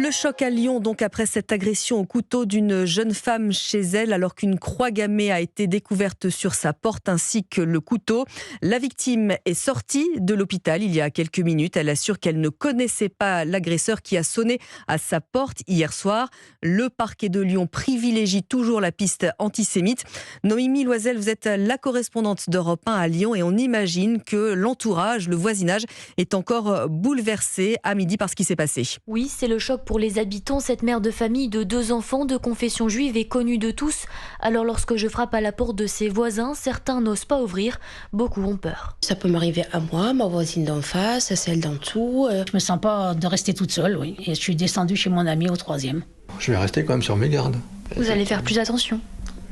Le choc à Lyon, donc, après cette agression au couteau d'une jeune femme chez elle, alors qu'une croix gammée a été découverte sur sa porte, ainsi que le couteau. La victime est sortie de l'hôpital il y a quelques minutes. Elle assure qu'elle ne connaissait pas l'agresseur qui a sonné à sa porte hier soir. Le parquet de Lyon privilégie toujours la piste antisémite. Noémie Loisel, vous êtes la correspondante d'Europe 1 à Lyon et on imagine que l'entourage, le voisinage, est encore bouleversé à midi par ce qui s'est passé. Oui, c'est le choc pour les habitants. Cette mère de famille de 2 enfants de confession juive est connue de tous. Alors lorsque je frappe à la porte de ses voisins, certains n'osent pas ouvrir. Beaucoup ont peur. Ça peut m'arriver à moi, ma voisine d'en face, celle d'en dessous. Je me sens pas de rester toute seule, oui. Et je suis descendue chez mon ami au 3e. Je vais rester quand même sur mes gardes. Vous allez faire plus attention.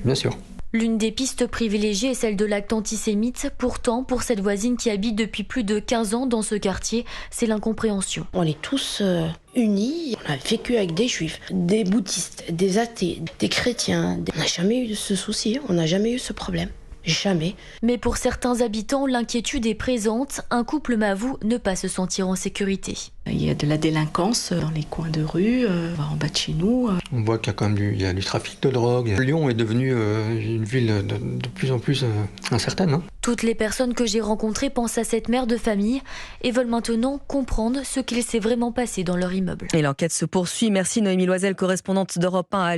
Bien sûr. L'une des pistes privilégiées est celle de l'acte antisémite. Pourtant, pour cette voisine qui habite depuis plus de 15 ans dans ce quartier, c'est l'incompréhension. On est tous unis. On a vécu avec des juifs, des bouddhistes, des athées, des chrétiens. On n'a jamais eu ce souci, on n'a jamais eu ce problème. Jamais. Mais pour certains habitants, l'inquiétude est présente. Un couple m'avoue ne pas se sentir en sécurité. Il y a de la délinquance dans les coins de rue, en bas de chez nous. On voit qu'il y a quand même du trafic de drogue. Lyon est devenue une ville de plus en plus incertaine. Toutes les personnes que j'ai rencontrées pensent à cette mère de famille et veulent maintenant comprendre ce qu'il s'est vraiment passé dans leur immeuble. Et l'enquête se poursuit. Merci Noémie Loisel, correspondante d'Europe 1 à